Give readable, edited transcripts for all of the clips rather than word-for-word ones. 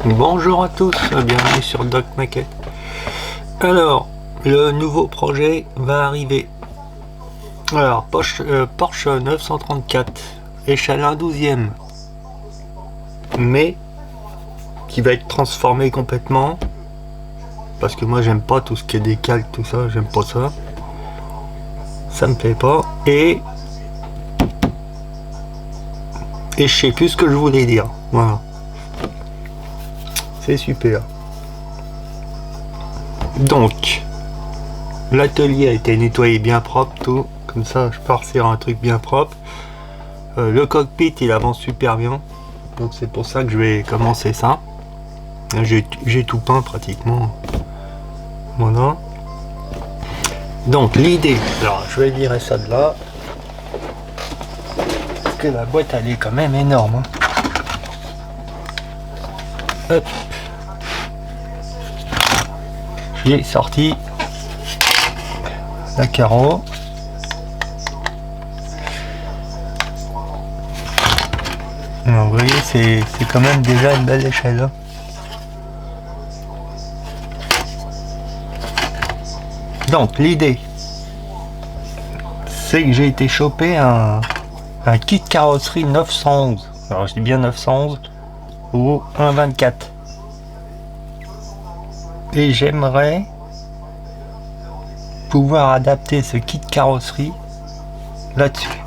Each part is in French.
Bonjour à tous, bienvenue sur Doc Maquette. Alors, le nouveau projet va arriver. Alors, Porsche 934, échelle 1/12e, mais qui va être transformé complètement. Parce que moi j'aime pas tout ce qui est décalque, tout ça, j'aime pas ça. Ça me plaît pas. Et je sais plus ce que je voulais dire. Voilà. C'est super. Donc, l'atelier a été nettoyé bien propre, tout. Comme ça, je pars sur un truc bien propre. Le cockpit, il avance super bien. Donc c'est pour ça que je vais commencer ça. J'ai tout peint pratiquement. Voilà. Donc l'idée, alors je vais virer ça de là. Parce que la boîte, elle est quand même énorme. Hop. J'ai sorti la carreau. Alors, vous voyez, c'est quand même déjà une belle échelle. Hein. Donc l'idée, c'est que j'ai été choper un kit carrosserie 911. Alors je dis bien 911 ou 1.24. Et j'aimerais pouvoir adapter ce kit carrosserie là-dessus.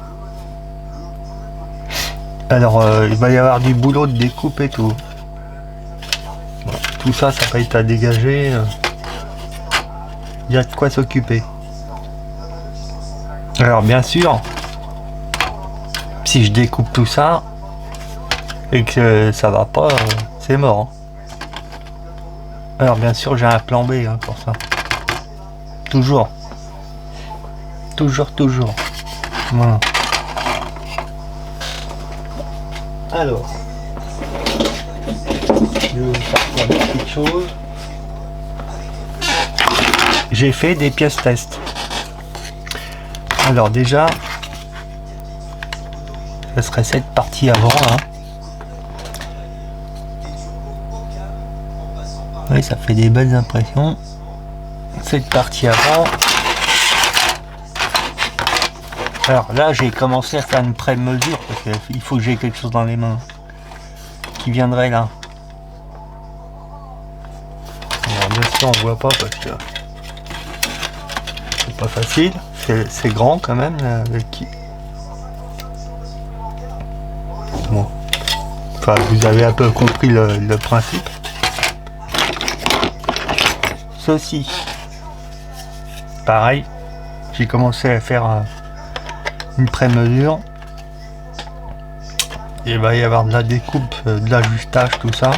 Alors il va y avoir du boulot de découpe et tout. Bon, tout ça, ça va être à dégager. Il y a de quoi s'occuper. Alors bien sûr, si je découpe tout ça et que ça va pas, c'est mort. Alors bien sûr, j'ai un plan B hein, pour ça. Toujours. Toujours. Voilà. Alors, je vais faire une petite chose. J'ai fait des pièces test. Alors déjà, ce serait cette partie avant. Hein. Oui, ça fait des belles impressions. Cette partie avant. Alors là, j'ai commencé à faire une pré-mesure parce qu'il faut que j'ai quelque chose dans les mains qui viendrait là. Alors bien sûr, on voit pas parce que c'est pas facile. C'est grand quand même le kit. Bon. Enfin, vous avez un peu compris le principe. Ceci. Pareil. J'ai commencé à faire une pré-mesure. Il va y avoir de la découpe, de l'ajustage, tout ça.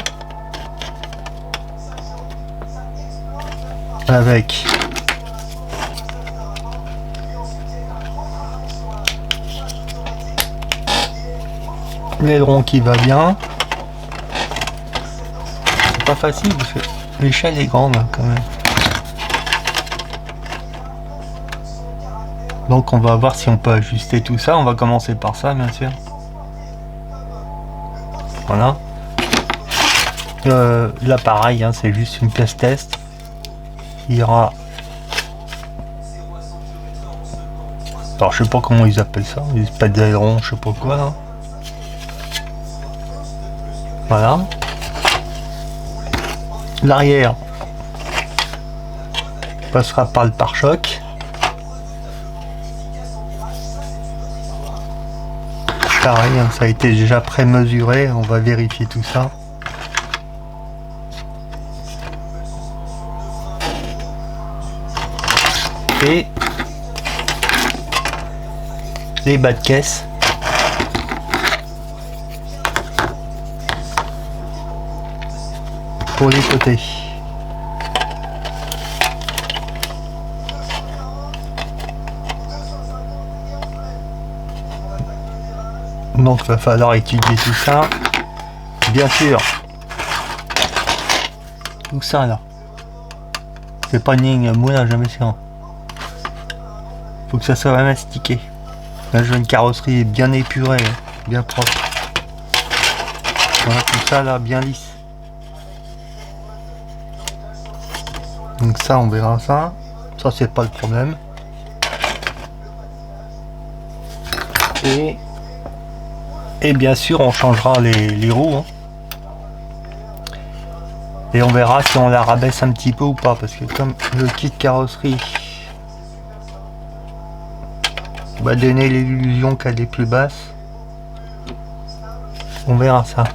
Avec l'aileron qui va bien. C'est pas facile parce que l'échelle est grande hein, quand même. Donc on va voir si on peut ajuster tout ça. On va commencer par ça bien sûr. Voilà. Là pareil, hein, c'est juste une pièce test. Il y aura... Alors je sais pas comment ils appellent ça. Ils appellent d'aileron, je sais pas quoi là. Voilà. L'arrière passera par le pare-choc. Pareil, hein, ça a été déjà pré-mesuré, on va vérifier tout ça. Et les bas de caisse. Pour les côtés. Donc il va falloir étudier tout ça. Bien sûr. Tout ça là. C'est pas une ligne moulin, jamais ça. Faut que ça soit mastiqué. Là j'ai une carrosserie bien épurée, bien propre. Voilà, tout ça là, bien lisse. Donc ça, on verra ça. Ça, c'est pas le problème. Et bien sûr, on changera les roues. Hein. Et on verra si on la rabaisse un petit peu ou pas. Parce que comme le kit carrosserie va donner l'illusion qu'elle est plus basse, on verra ça.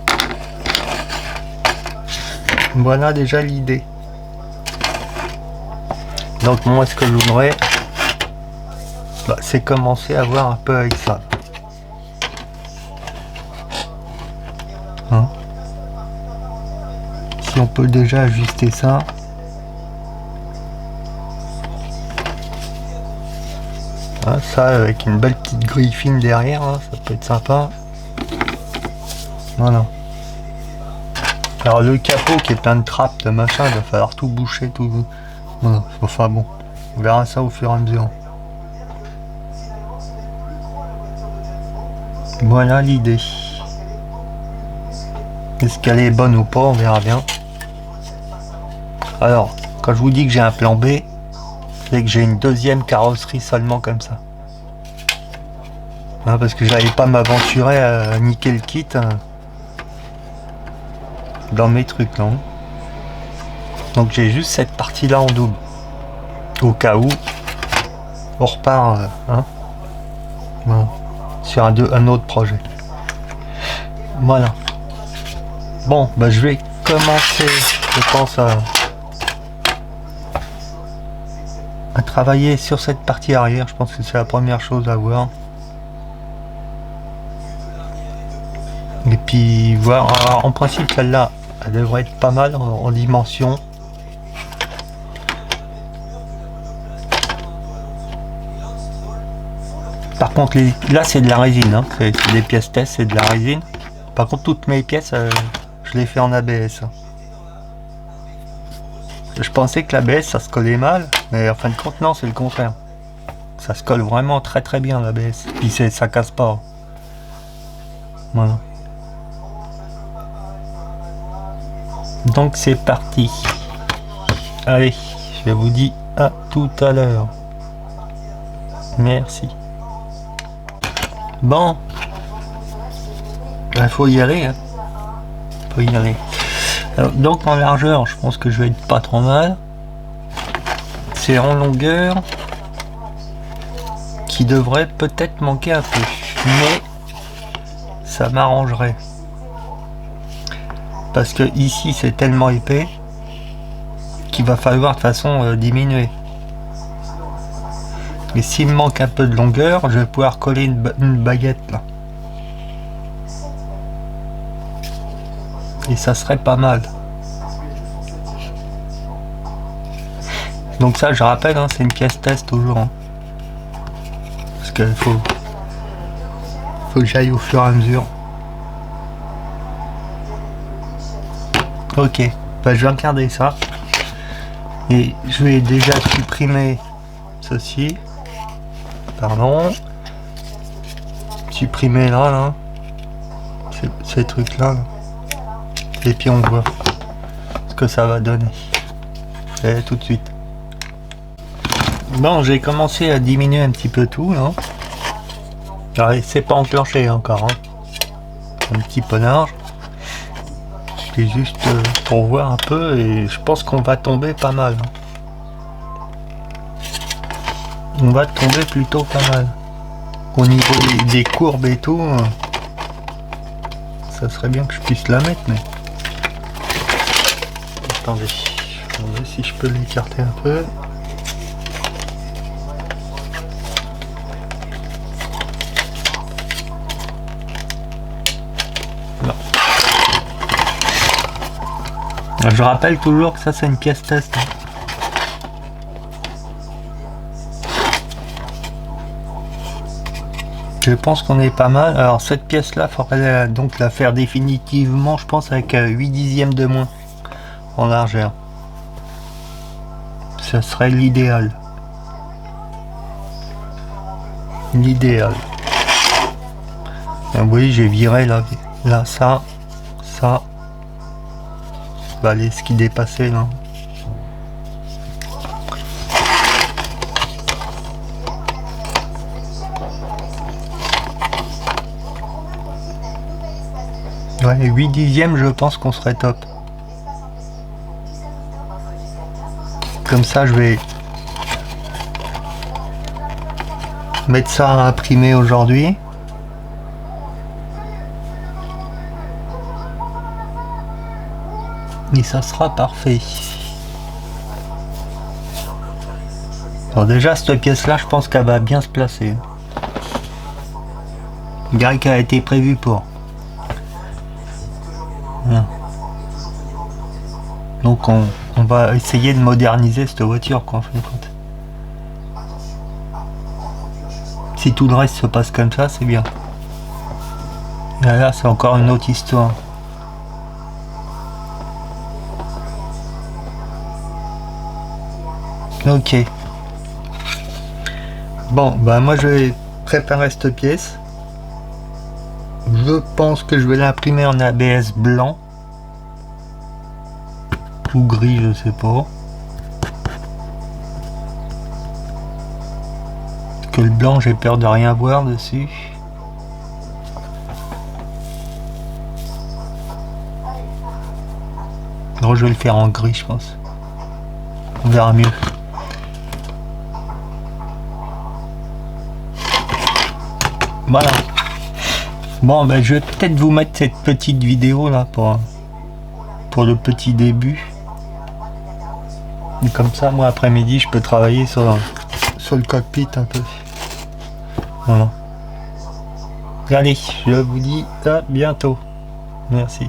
Voilà déjà l'idée. Donc moi, ce que je voudrais, c'est commencer à voir un peu avec ça. Hein, si on peut déjà ajuster ça. Hein, ça avec une belle petite grille fine derrière, hein, ça peut être sympa. Voilà. Alors le capot qui est plein de trappes, de machin, il va falloir tout boucher, tout. Voilà. Enfin bon, on verra ça au fur et à mesure. Voilà l'idée. Est-ce qu'elle est bonne ou pas, on verra bien. Alors, quand je vous dis que j'ai un plan B, c'est que j'ai une deuxième carrosserie seulement comme ça. Hein, parce que j'allais pas m'aventurer à niquer le kit dans mes trucs, non. Donc j'ai juste cette partie là en double. Au cas où, on repart hein, voilà, sur un autre projet. Voilà. Bon, je vais commencer, je pense, à travailler sur cette partie arrière. Je pense que c'est la première chose à voir. Et puis voir, alors, en principe celle-là, elle devrait être pas mal en dimension. Par contre, là c'est de la résine, hein. C'est des pièces test, c'est de la résine. Par contre, toutes mes pièces, je les fais en ABS. Je pensais que l'ABS ça se collait mal, mais en fin de compte, non, c'est le contraire. Ça se colle vraiment très très bien l'ABS. Puis ça casse pas. Voilà. Donc c'est parti. Allez, je vous dis à tout à l'heure. Merci. Bon. Il faut y aller. Hein. Faut y aller. Alors, donc en largeur, je pense que je vais être pas trop mal. C'est en longueur qui devrait peut-être manquer un peu. Mais ça m'arrangerait. Parce que ici c'est tellement épais qu'il va falloir de toute façon diminuer. Et s'il me manque un peu de longueur, je vais pouvoir coller une baguette là. Et ça serait pas mal. Donc ça, je rappelle, hein, c'est une pièce test toujours. Hein. Parce qu'il faut que j'aille au fur et à mesure. Ok, je vais regarder ça. Et je vais déjà supprimer ceci. Pardon. Supprimer là. Ces trucs là. Et puis on voit ce que ça va donner. Et tout de suite. Bon, j'ai commencé à diminuer un petit peu tout là. Alors, c'est pas enclenché encore. Hein. Un petit peu large. C'est juste pour voir un peu et je pense qu'on va tomber pas mal. On va tomber plutôt pas mal. Au niveau des courbes et tout, ça serait bien que je puisse la mettre, mais... Attendez, je vais voir si je peux l'écarter un peu. Non. Je rappelle toujours que ça c'est une pièce test. Je pense qu'on est pas mal. Alors cette pièce là, il faudrait donc la faire définitivement, je pense avec 8 dixièmes de moins en largeur. Ce serait l'idéal. L'idéal. Vous voyez, j'ai viré là ça. Bah, ce qui dépassait là. Ouais, 8 dixièmes, je pense qu'on serait top. Comme ça, je vais mettre ça à imprimer aujourd'hui. Et ça sera parfait. Alors déjà, cette pièce-là, je pense qu'elle va bien se placer. Je dirais qu'elle a été prévue pour. Voilà. Donc on va essayer de moderniser cette voiture, quoi, en fin de compte. Si tout le reste se passe comme ça, c'est bien. Et là, c'est encore une autre histoire. Ok. Bon, bah moi je vais préparer cette pièce. Je pense que je vais l'imprimer en ABS blanc. Ou gris, je sais pas. Parce que le blanc, j'ai peur de rien voir dessus. Non, je vais le faire en gris, je pense. On verra mieux. Voilà. Bon, ben, je vais peut-être vous mettre cette petite vidéo là pour le petit début. Et comme ça, moi, après-midi, je peux travailler sur le cockpit un peu. Voilà. Allez, je vous dis à bientôt. Merci.